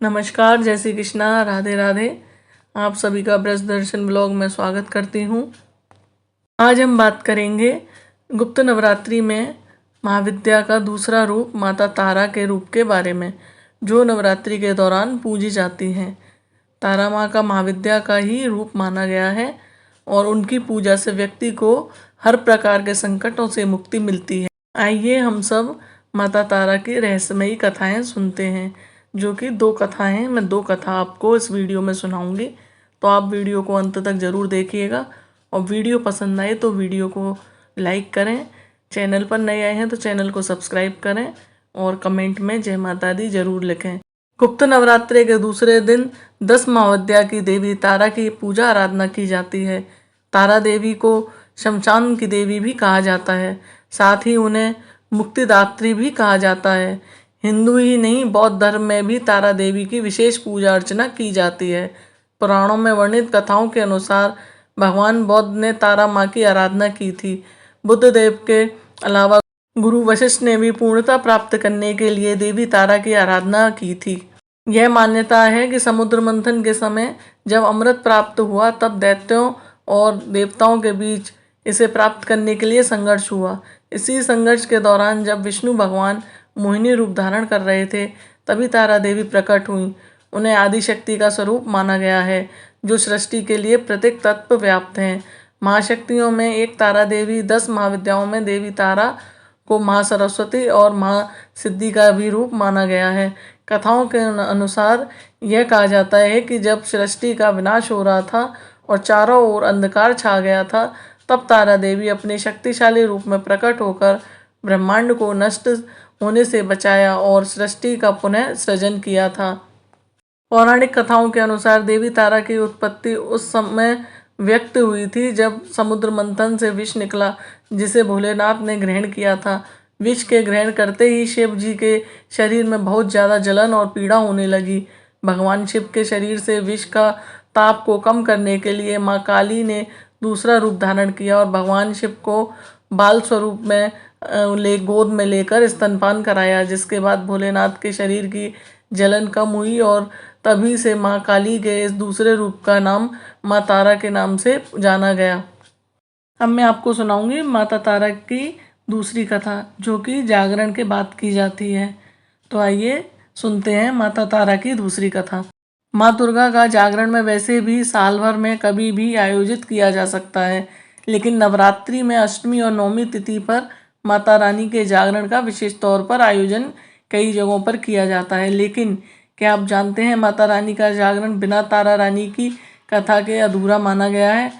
नमस्कार, जय श्री कृष्णा, राधे राधे। आप सभी का ब्रज दर्शन ब्लॉग में स्वागत करती हूँ। आज हम बात करेंगे गुप्त नवरात्रि में महाविद्या का दूसरा रूप माता तारा के रूप के बारे में, जो नवरात्रि के दौरान पूजी जाती हैं। तारा माँ का महाविद्या का ही रूप माना गया है और उनकी पूजा से व्यक्ति को हर प्रकार के संकटों से मुक्ति मिलती है। आइए हम सब माता तारा की रहस्यमयी कथाएं सुनते हैं, जो कि 2 कथाएं हैं। मैं 2 कथा आपको इस वीडियो में सुनाऊंगी, तो आप वीडियो को अंत तक ज़रूर देखिएगा। और वीडियो पसंद आए तो वीडियो को लाइक करें, चैनल पर नए आए हैं तो चैनल को सब्सक्राइब करें और कमेंट में जय माता दी ज़रूर लिखें। गुप्त नवरात्रि के दूसरे दिन 10 महाविद्या की देवी तारा की पूजा आराधना की जाती है। तारा देवी को शमशान की देवी भी कहा जाता है, साथ ही उन्हें मुक्तिदात्री भी कहा जाता है। हिंदू ही नहीं, बौद्ध धर्म में भी तारा देवी की विशेष पूजा अर्चना की जाती है। पुराणों में वर्णित कथाओं के अनुसार भगवान बुद्ध ने तारा माँ की आराधना की थी। बुद्ध देव के अलावा गुरु वशिष्ठ ने भी पूर्णता प्राप्त करने के लिए देवी तारा की आराधना की थी। यह मान्यता है कि समुद्र मंथन के समय जब अमृत प्राप्त हुआ, तब दैत्यों और देवताओं के बीच इसे प्राप्त करने के लिए संघर्ष हुआ। इसी संघर्ष के दौरान जब विष्णु भगवान मोहिनी रूप धारण कर रहे थे, तभी तारा देवी प्रकट हुई। उन्हें आदिशक्ति का स्वरूप माना गया है, जो सृष्टि के लिए प्रत्येक तत्व व्याप्त हैं। महाशक्तियों में एक तारा देवी, 10 महाविद्याओं में देवी तारा को माँ सरस्वती और माँ सिद्धि का भी रूप माना गया है। कथाओं के अनुसार यह कहा जाता है कि जब सृष्टि का विनाश हो रहा था और चारों ओर अंधकार छा गया था, तब तारा देवी अपने शक्तिशाली रूप में प्रकट होकर ब्रह्मांड को नष्ट होने से बचाया और सृष्टि का पुनः सृजन किया था। पौराणिक कथाओं के अनुसार देवी तारा की उत्पत्ति उस समय व्यक्त हुई थी जब समुद्र मंथन से विष निकला, जिसे भोलेनाथ ने ग्रहण किया था। विष के ग्रहण करते ही शिव जी के शरीर में बहुत ज़्यादा जलन और पीड़ा होने लगी। भगवान शिव के शरीर से विष का ताप को कम करने के लिए माँ काली ने दूसरा रूप धारण किया और भगवान शिव को बाल स्वरूप में गोद में लेकर स्तनपान कराया, जिसके बाद भोलेनाथ के शरीर की जलन कम हुई और तभी से माँ काली के इस दूसरे रूप का नाम माँ तारा के नाम से जाना गया। अब मैं आपको सुनाऊंगी माता तारा की दूसरी कथा, जो कि जागरण के बाद की जाती है। तो आइए सुनते हैं माता तारा की दूसरी कथा। माँ दुर्गा का जागरण में वैसे भी साल भर में कभी भी आयोजित किया जा सकता है, लेकिन नवरात्रि में अष्टमी और नवमी तिथि पर माता रानी के जागरण का विशेष तौर पर आयोजन कई जगहों पर किया जाता है। लेकिन क्या आप जानते हैं, माता रानी का जागरण बिना तारा रानी की कथा के अधूरा माना गया है।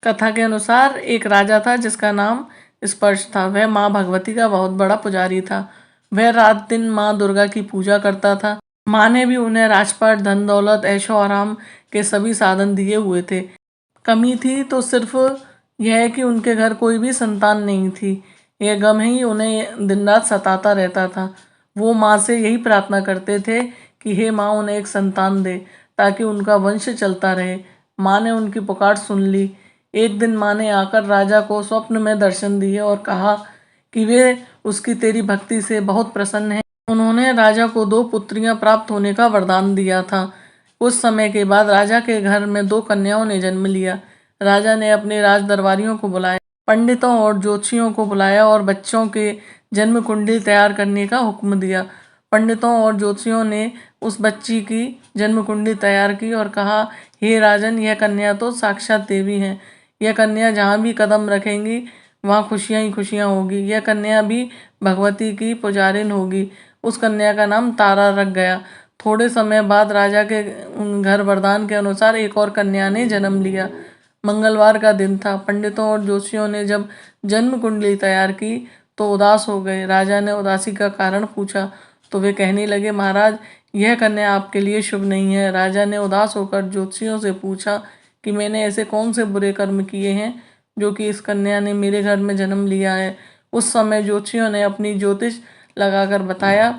कथा के अनुसार एक राजा था जिसका नाम स्पर्श था। वह माँ भगवती का बहुत बड़ा पुजारी था। वह रात दिन माँ दुर्गा की पूजा करता था। माँ ने भी उन्हें राजपाट, धन दौलत, ऐशो आराम के सभी साधन दिए हुए थे। कमी थी तो सिर्फ यह है कि उनके घर कोई भी संतान नहीं थी। यह गम ही उन्हें दिन रात सताता रहता था। वो माँ से यही प्रार्थना करते थे कि हे माँ, उन्हें एक संतान दे ताकि उनका वंश चलता रहे। माँ ने उनकी पुकार सुन ली। एक दिन माँ ने आकर राजा को स्वप्न में दर्शन दिए और कहा कि वे उसकी तेरी भक्ति से बहुत प्रसन्न हैं। उन्होंने राजा को 2 पुत्रियां प्राप्त होने का वरदान दिया था। कुछ समय के बाद राजा के घर में 2 कन्याओं ने जन्म लिया। राजा ने अपने राज दरबारियों को बुलाया, पंडितों और ज्योतिषियों को बुलाया और बच्चों के जन्म कुंडली तैयार करने का हुक्म दिया। पंडितों और ज्योतिषियों ने उस बच्ची की जन्म कुंडली तैयार की और कहा, हे राजन, यह कन्या तो साक्षात देवी हैं। यह कन्या जहाँ भी कदम रखेंगी वहाँ खुशियाँ ही खुशियाँ होगी। यह कन्या भी भगवती की पुजारिन होगी। उस कन्या का नाम तारा रख गया। थोड़े समय बाद राजा के घर वरदान के अनुसार एक और कन्या ने जन्म लिया। मंगलवार का दिन था। पंडितों और ज्योतिषियों ने जब जन्म कुंडली तैयार की तो उदास हो गए। राजा ने उदासी का कारण पूछा तो वे कहने लगे, महाराज, यह कन्या आपके लिए शुभ नहीं है। राजा ने उदास होकर ज्योतिषियों से पूछा कि मैंने ऐसे कौन से बुरे कर्म किए हैं जो कि इस कन्या ने मेरे घर में जन्म लिया है। उस समय ज्योतिषियों ने अपनी ज्योतिष लगाकर बताया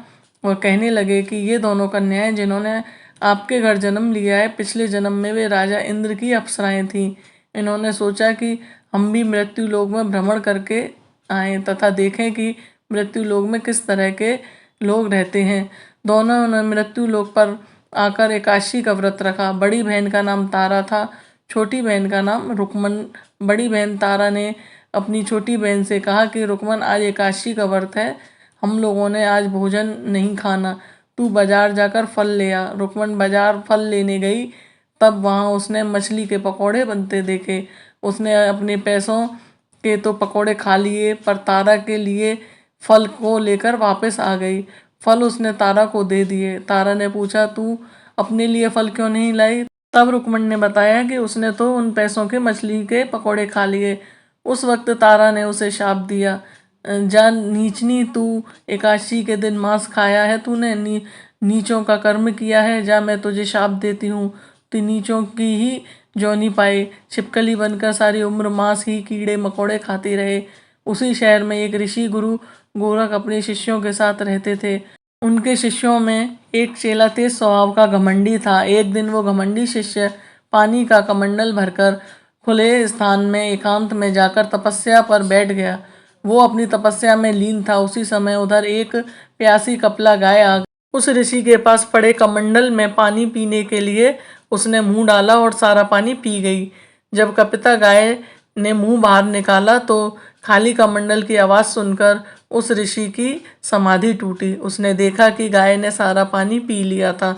और कहने लगे कि ये दोनों कन्याएं जिन्होंने आपके घर जन्म लिया है, पिछले जन्म में वे राजा इंद्र की अप्सराएं थीं। इन्होंने सोचा कि हम भी मृत्यु लोक में भ्रमण करके आएँ तथा देखें कि मृत्यु लोक में किस तरह के लोग रहते हैं। दोनों ने मृत्यु लोक पर आकर एकादशी का व्रत रखा। बड़ी बहन का नाम तारा था, छोटी बहन का नाम रुकमन। बड़ी बहन तारा ने अपनी छोटी बहन से कहा कि रुकमन, आज एकादशी का व्रत है, हम लोगों ने आज भोजन नहीं खाना, तू बाजार जाकर फल ले आ। रुकमन बाजार फल लेने गई, तब वहाँ उसने मछली के पकौड़े बनते देखे। उसने अपने पैसों के तो पकौड़े खा लिए, पर तारा के लिए फल को लेकर वापस आ गई। फल उसने तारा को दे दिए। तारा ने पूछा, तू अपने लिए फल क्यों नहीं लाई? तब रुकमन ने बताया कि उसने तो उन पैसों के मछली के पकौड़े खा लिए। उस वक्त तारा ने उसे शाप दिया, जा नीचनी, तू एकादशी के दिन मांस खाया है, तूने नीचों का कर्म किया है, जा मैं तुझे शाप देती हूँ, तू नीचों की ही जोनी पाए। छिपकली बनकर सारी उम्र मांस ही कीड़े मकोड़े खाती रहे। उसी शहर में एक ऋषि गुरु गोरख अपने शिष्यों के साथ रहते थे। उनके शिष्यों में एक चेला तेज स्वभाव का घमंडी था। एक दिन वो घमंडी शिष्य पानी का कमंडल भरकर खुले स्थान में एकांत में जाकर तपस्या पर बैठ गया। वो अपनी तपस्या में लीन था। उसी समय उधर एक प्यासी कपिला गाय आ गई। उस ऋषि के पास पड़े कमंडल में पानी पीने के लिए उसने मुंह डाला और सारा पानी पी गई। जब कपिला गाय ने मुंह बाहर निकाला तो खाली कमंडल की आवाज़ सुनकर उस ऋषि की समाधि टूटी। उसने देखा कि गाय ने सारा पानी पी लिया था।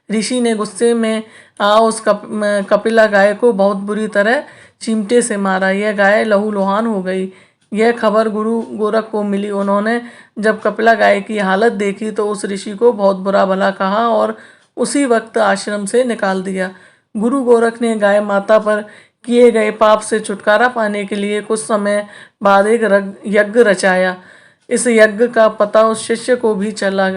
ऋषि ने गुस्से में उस कपिला गाय को बहुत बुरी तरह चिमटे से मारा। यह गाय लहूलुहान हो गई। यह खबर गुरु गोरख को मिली। उन्होंने जब कपिला गाय की हालत देखी तो उस ऋषि को बहुत बुरा भला कहा और उसी वक्त आश्रम से निकाल दिया। गुरु गोरख ने गाय माता पर किए गए पाप से छुटकारा पाने के लिए कुछ समय बाद एक यज्ञ रचाया। इस यज्ञ का पता उस शिष्य को भी चला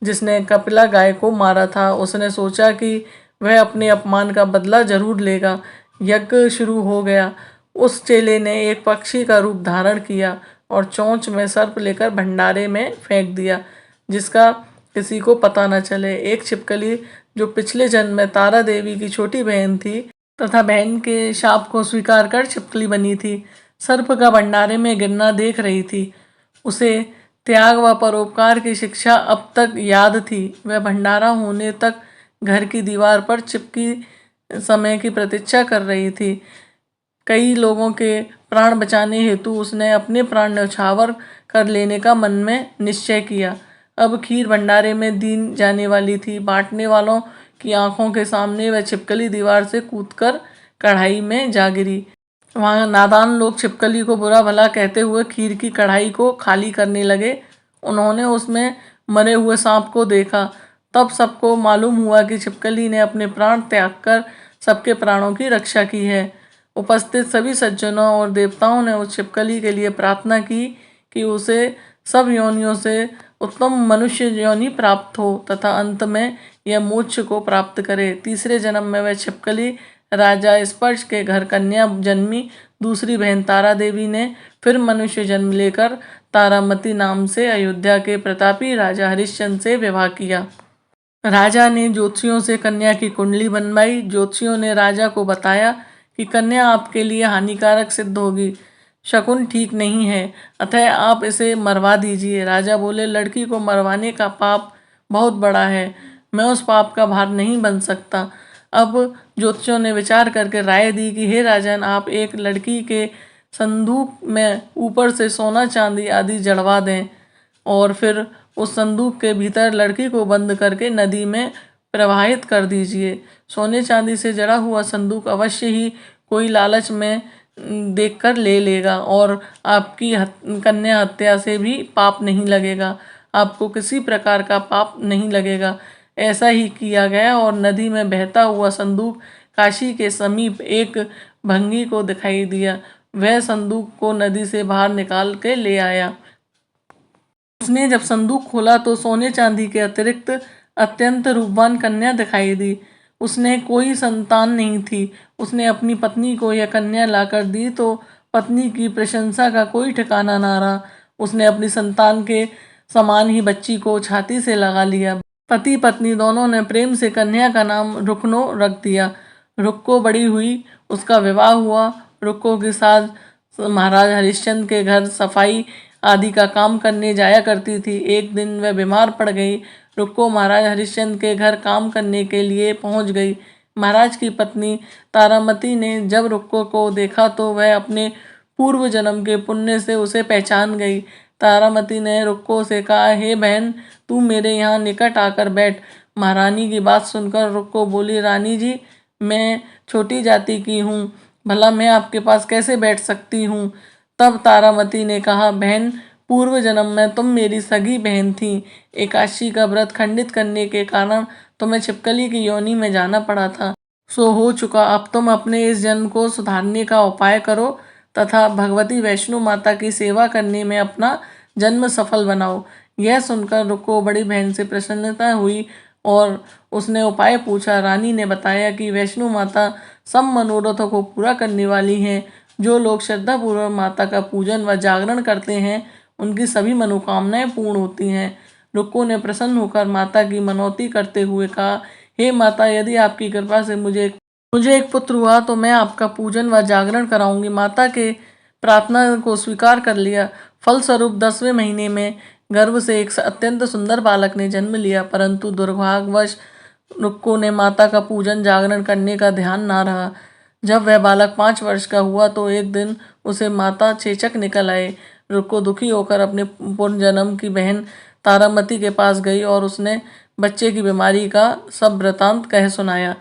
जिसने कपिला गाय को मारा था। उसने सोचा कि वह अपने अपमान का बदला जरूर लेगा। यज्ञ शुरू हो गया। उस चेले ने एक पक्षी का रूप धारण किया और चोंच में सर्प लेकर भंडारे में फेंक दिया, जिसका किसी को पता न चले। एक छिपकली जो पिछले जन्म में तारा देवी की छोटी बहन थी तथा बहन के शाप को स्वीकार कर छिपकली बनी थी, सर्प का भंडारे में गिरना देख रही थी। उसे त्याग व परोपकार की शिक्षा अब तक याद थी। वह भंडारा होने तक घर की दीवार पर चिपकी समय की प्रतीक्षा कर रही थी। कई लोगों के प्राण बचाने हेतु उसने अपने प्राण न्यौछावर कर लेने का मन में निश्चय किया। अब खीर भंडारे में दी जाने वाली थी। बांटने वालों की आंखों के सामने वह छिपकली दीवार से कूदकर कढ़ाई में जा गिरी। वहाँ नादान लोग छिपकली को बुरा भला कहते हुए खीर की कढ़ाई को खाली करने लगे। उन्होंने उसमें मरे हुए सांप को देखा। तब सबको मालूम हुआ कि छिपकली ने अपने प्राण त्याग कर सबके प्राणों की रक्षा की है। उपस्थित सभी सज्जनों और देवताओं ने उस छिपकली के लिए प्रार्थना की कि उसे सब योनियों से उत्तम मनुष्य योनि प्राप्त हो तथा अंत में यह मोक्ष को प्राप्त करे। तीसरे जन्म में वह छिपकली राजा स्पर्श के घर कन्या जन्मी। दूसरी बहन तारा देवी ने फिर मनुष्य जन्म लेकर तारामती नाम से अयोध्या के प्रतापी राजा हरिश्चंद्र से विवाह किया। राजा ने ज्योतिषियों से कन्या की कुंडली बनवाई। ज्योतिषियों ने राजा को बताया कि कन्या आपके लिए हानिकारक सिद्ध होगी, शकुन ठीक नहीं है, अतः आप इसे मरवा दीजिए। राजा बोले, लड़की को मरवाने का पाप बहुत बड़ा है, मैं उस पाप का भार नहीं बन सकता। अब ज्योतिषियों ने विचार करके राय दी कि हे राजन, आप एक लड़की के संदूक में ऊपर से सोना चांदी आदि जड़वा दें और फिर उस संदूक के भीतर लड़की को बंद करके नदी में प्रवाहित कर दीजिए। सोने चांदी से जड़ा हुआ संदूक अवश्य ही कोई लालच में देखकर ले लेगा और आपकी कन्या हत्या से भी पाप नहीं लगेगा, आपको किसी प्रकार का पाप नहीं लगेगा। ऐसा ही किया गया और नदी में बहता हुआ संदूक काशी के समीप एक भंगी को दिखाई दिया। वह संदूक को नदी से बाहर निकाल के ले आया। उसने जब संदूक खोला तो सोने चांदी के अतिरिक्त अत्यंत रूपवान कन्या दिखाई दी। उसने कोई संतान नहीं थी। उसने अपनी पत्नी को यह कन्या लाकर दी तो पत्नी की प्रशंसा का कोई ठिकाना ना रहा। उसने अपनी संतान के समान ही बच्ची को छाती से लगा लिया। पति पत्नी दोनों ने प्रेम से कन्या का नाम रुकनो रख दिया। रुक्को बड़ी हुई, उसका विवाह हुआ। रुक्को के साथ महाराज हरिश्चंद्र के घर सफाई आदि का काम करने जाया करती थी। एक दिन वह बीमार पड़ गई। रुक्को महाराज हरिश्चंद्र के घर काम करने के लिए पहुंच गई। महाराज की पत्नी तारामती ने जब रुक्को को देखा तो वह अपने पूर्व जन्म के पुण्य से उसे पहचान गई। तारामती ने रुक्को से कहा, हे बहन, तू मेरे यहाँ निकट आकर बैठ। महारानी की बात सुनकर रुक्को बोली, रानी जी, मैं छोटी जाति की हूँ, भला मैं आपके पास कैसे बैठ सकती हूँ। तब तारामती ने कहा, बहन, पूर्व जन्म में तुम मेरी सगी बहन थी। एकादशी का व्रत खंडित करने के कारण तुम्हें छिपकली की योनि में जाना पड़ा था। सो हो चुका, अब तुम अपने इस जन्म को सुधारने का उपाय करो तथा भगवती वैष्णो माता की सेवा करने में अपना जन्म सफल बनाओ। यह सुनकर रुक्को बड़ी बहन से प्रसन्नता हुई और उसने उपाय पूछा। रानी ने बताया कि वैष्णो माता सब मनोरथों को पूरा करने वाली हैं। जो लोग श्रद्धापूर्वक माता का पूजन व जागरण करते हैं उनकी सभी मनोकामनाएं पूर्ण होती हैं। रुक्को ने प्रसन्न होकर माता की मनौती करते हुए कहा, हे माता, यदि आपकी कृपा से मुझे एक पुत्र हुआ तो मैं आपका पूजन व जागरण कराऊंगी। माता के प्रार्थना को स्वीकार कर लिया। फलस्वरूप 10वें महीने में गर्भ से एक अत्यंत सुंदर बालक ने जन्म लिया, परंतु दुर्भाग्यवश रुक्को ने माता का पूजन जागरण करने का ध्यान ना रहा। जब वह बालक 5 वर्ष का हुआ तो एक दिन उसे माता चेचक निकल आए। रुक्को दुखी होकर अपने पूर्व जन्म की बहन तारामती के पास गई और उसने बच्चे की बीमारी का सब वृतांत कह सुनाया।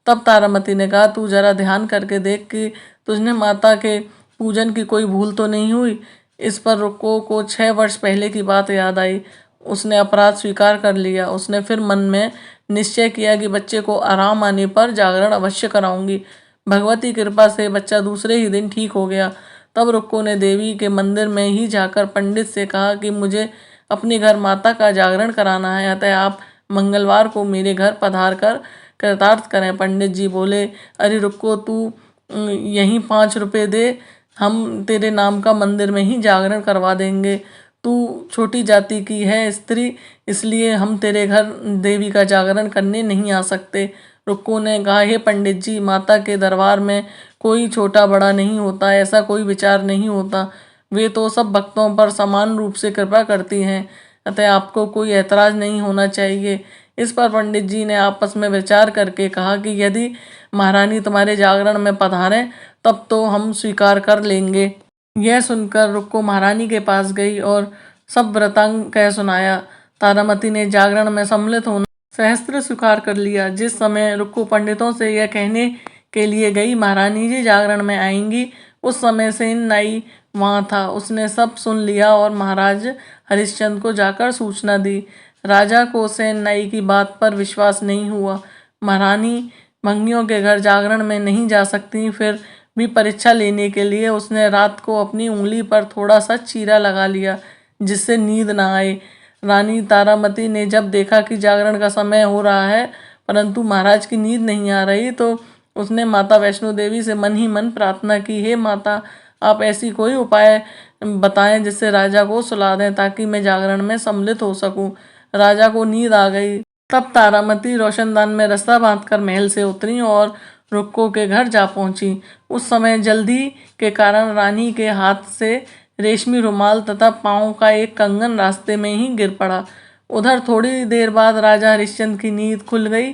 तब तारामती ने कहा, तू जरा ध्यान करके देख कि तुझने माता के पूजन की कोई भूल तो नहीं हुई। इस पर रुक्को को 6 वर्ष पहले की बात याद आई। उसने अपराध स्वीकार कर लिया। उसने फिर मन में निश्चय किया कि बच्चे को आराम आने पर जागरण अवश्य कराऊंगी। भगवती कृपा से बच्चा दूसरे ही दिन ठीक हो गया। तब रुक्को ने देवी के मंदिर में ही जाकर पंडित से कहा कि मुझे अपने घर माता का जागरण कराना है, अतः आप मंगलवार को मेरे घर पधार कर कृतार्थ करें। पंडित जी बोले, अरे रुक्को, तू यहीं 5 रुपये दे, हम तेरे नाम का मंदिर में ही जागरण करवा देंगे। तू छोटी जाति की है स्त्री, इसलिए हम तेरे घर देवी का जागरण करने नहीं आ सकते। रुक्को ने कहा, हे पंडित जी, माता के दरबार में कोई छोटा बड़ा नहीं होता, ऐसा कोई विचार नहीं होता। वे तो सब भक्तों पर समान रूप से कृपा करती हैं, अतः आपको कोई ऐतराज नहीं होना चाहिए। इस पर पंडित जी ने आपस में विचार करके कहा कि यदि महारानी तुम्हारे जागरण में पधारें तब तो हम स्वीकार कर लेंगे। यह सुनकर रुक्को महारानी के पास गई और सब वृतांग कह सुनाया। तारामती ने जागरण में सम्मिलित होना सहस्त्र स्वीकार कर लिया। जिस समय रुक्को पंडितों से यह कहने के लिए गई, महारानी जी जागरण में आएंगी, उस समय सेन नाई वहाँ था। उसने सब सुन लिया और महाराज हरिश्चंद्र को जाकर सूचना दी। राजा को सेन नाई की बात पर विश्वास नहीं हुआ। महारानी भंगियों के घर जागरण में नहीं जा सकती, फिर भी परीक्षा लेने के लिए उसने रात को अपनी उंगली पर थोड़ा सा चीरा लगा लिया जिससे नींद ना आए। रानी तारामती ने जब देखा कि जागरण का समय हो रहा है परंतु महाराज की नींद नहीं आ रही तो उसने माता वैष्णो देवी से मन ही मन प्रार्थना की, हे माता, आप ऐसी कोई उपाय बताएं जिससे राजा को सुला दें ताकि मैं जागरण में सम्मिलित हो सकूं। राजा को नींद आ गई। तब तारामती रोशनदान में रस्सा बांधकर महल से उतरी और रुक्को के घर जा पहुंची। उस समय जल्दी के कारण रानी के हाथ से रेशमी रुमाल तथा पाँव का एक कंगन रास्ते में ही गिर पड़ा। उधर थोड़ी देर बाद राजा हरिश्चंद्र की नींद खुल गई।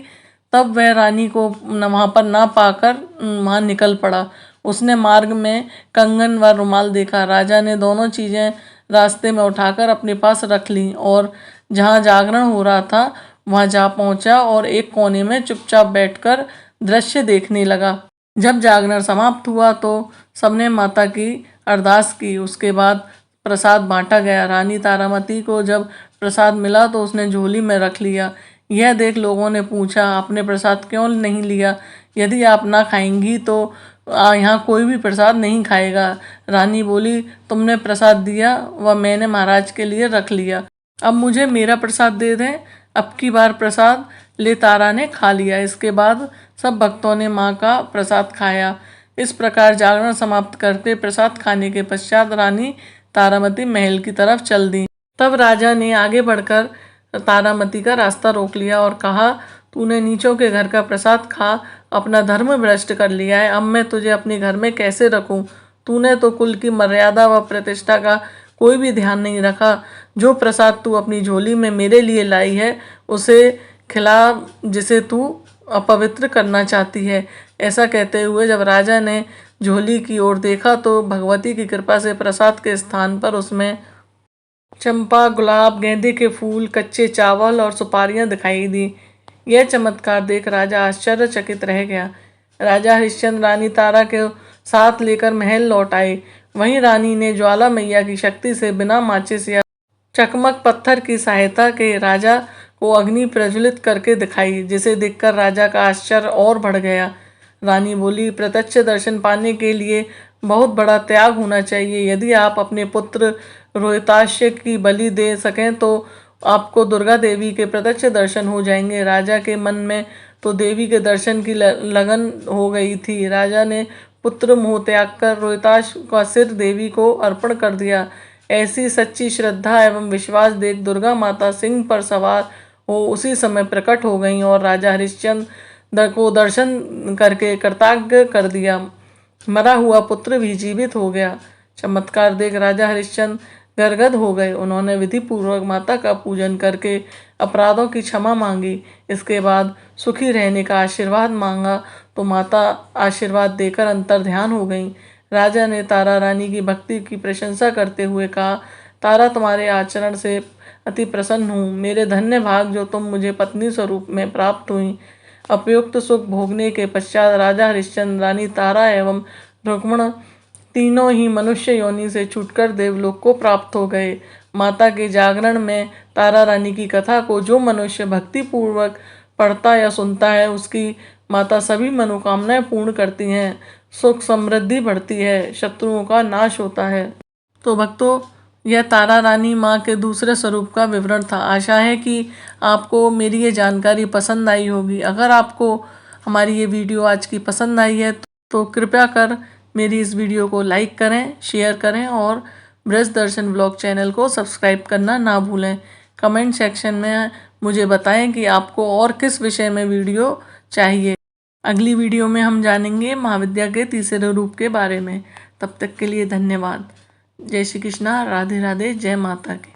तब वह रानी को वहाँ पर ना पाकर वहाँ निकल पड़ा। उसने मार्ग में कंगन व रुमाल देखा। राजा ने दोनों चीज़ें रास्ते में उठाकर अपने पास रख लीं और जहाँ जागरण हो रहा था वहाँ जा पहुँचा और एक कोने में चुपचाप बैठकर दृश्य देखने लगा। जब जागरण समाप्त हुआ तो सबने माता की अरदास की। उसके बाद प्रसाद बांटा गया। रानी तारामती को जब प्रसाद मिला तो उसने झोली में रख लिया। यह देख लोगों ने पूछा, आपने प्रसाद क्यों नहीं लिया? यदि आप ना खाएंगी तो यहाँ कोई भी प्रसाद नहीं खाएगा। रानी बोली, तुमने प्रसाद दिया वह मैंने महाराज के लिए रख लिया, अब मुझे मेरा प्रसाद दे दें। अब की बार प्रसाद ले तारा ने खा लिया। इसके बाद सब भक्तों ने माँ का प्रसाद खाया। इस प्रकार जागरण समाप्त करके प्रसाद खाने के पश्चात रानी तारामती महल की तरफ चल दी। तब राजा ने आगे बढ़कर तारामती का रास्ता रोक लिया और कहा, तूने नीचों के घर का प्रसाद खा अपना धर्म भ्रष्ट कर लिया है। अब मैं तुझे अपने घर में कैसे रखूं? तूने तो कुल की मर्यादा व प्रतिष्ठा का कोई भी ध्यान नहीं रखा। जो प्रसाद तू अपनी झोली में मेरे लिए लाई है उसे खिला जिसे तू अपवित्र करना चाहती है। ऐसा कहते हुए जब राजा ने झोली की ओर देखा तो भगवती की कृपा से प्रसाद के स्थान पर उसमें चंपा, गुलाब, गेंदे के फूल, कच्चे चावल और सुपारियां दिखाई दी। यह चमत्कार देख राजा आश्चर्यचकित रह गया। राजा हरिश्चंद्र रानी तारा के साथ लेकर महल लौट आए। वहीं रानी ने ज्वाला मैया की शक्ति से बिना माचिस या चकमक पत्थर की सहायता के राजा को अग्नि प्रज्वलित करके दिखाई, जिसे देखकर राजा का आश्चर्य और बढ़ गया। रानी बोली, प्रत्यक्ष दर्शन पाने के लिए बहुत बड़ा त्याग होना चाहिए। यदि आप अपने पुत्र रोहिताक्ष की बलि दे सकें तो आपको दुर्गा देवी के प्रत्यक्ष दर्शन हो जाएंगे। राजा के मन में तो देवी के दर्शन की लगन हो गई थी। राजा ने पुत्र मोह त्याग कर रोहिताक्ष का सिर देवी को अर्पण कर दिया। ऐसी सच्ची श्रद्धा एवं विश्वास देख दुर्गा माता सिंह पर सवार हो उसी समय प्रकट हो गईं और राजा हरिश्चंद्र को दर्शन करके कृतज्ञ कर दिया। मरा हुआ पुत्र भी जीवित हो गया। चमत्कार देख राजा हरिश्चंद्र गदगद हो गए। उन्होंने विधि पूर्वक माता का पूजन करके अपराधों की क्षमा मांगी। इसके बाद सुखी रहने का आशीर्वाद मांगा तो माता आशीर्वाद देकर अंतर ध्यान हो गईं। राजा ने तारा रानी की भक्ति की प्रशंसा करते हुए कहा, तारा, तुम्हारे आचरण से अति प्रसन्न हूँ। मेरे धन्य भाग जो तुम मुझे पत्नी स्वरूप में प्राप्त हुई। उपयुक्त सुख भोगने के पश्चात राजा हरिश्चंद्र, रानी तारा एवं रुक्मण तीनों ही मनुष्य योनि से छूटकर देवलोक को प्राप्त हो गए। माता के जागरण में तारा रानी की कथा को जो मनुष्य भक्ति पूर्वक पढ़ता या सुनता है उसकी माता सभी मनोकामनाएं पूर्ण करती हैं, सुख समृद्धि बढ़ती है, शत्रुओं का नाश होता है। तो भक्तों, यह तारा रानी माँ के दूसरे स्वरूप का विवरण था। आशा है कि आपको मेरी ये जानकारी पसंद आई होगी। अगर आपको हमारी ये वीडियो आज की पसंद आई है तो कृपया कर मेरी इस वीडियो को लाइक करें, शेयर करें और ब्रज दर्शन ब्लॉग चैनल को सब्सक्राइब करना ना भूलें। कमेंट सेक्शन में मुझे बताएं कि आपको और किस विषय में वीडियो चाहिए। अगली वीडियो में हम जानेंगे महाविद्या के तीसरे रूप के बारे में। तब तक के लिए धन्यवाद। जय श्री कृष्णा, राधे राधे, जय माता की।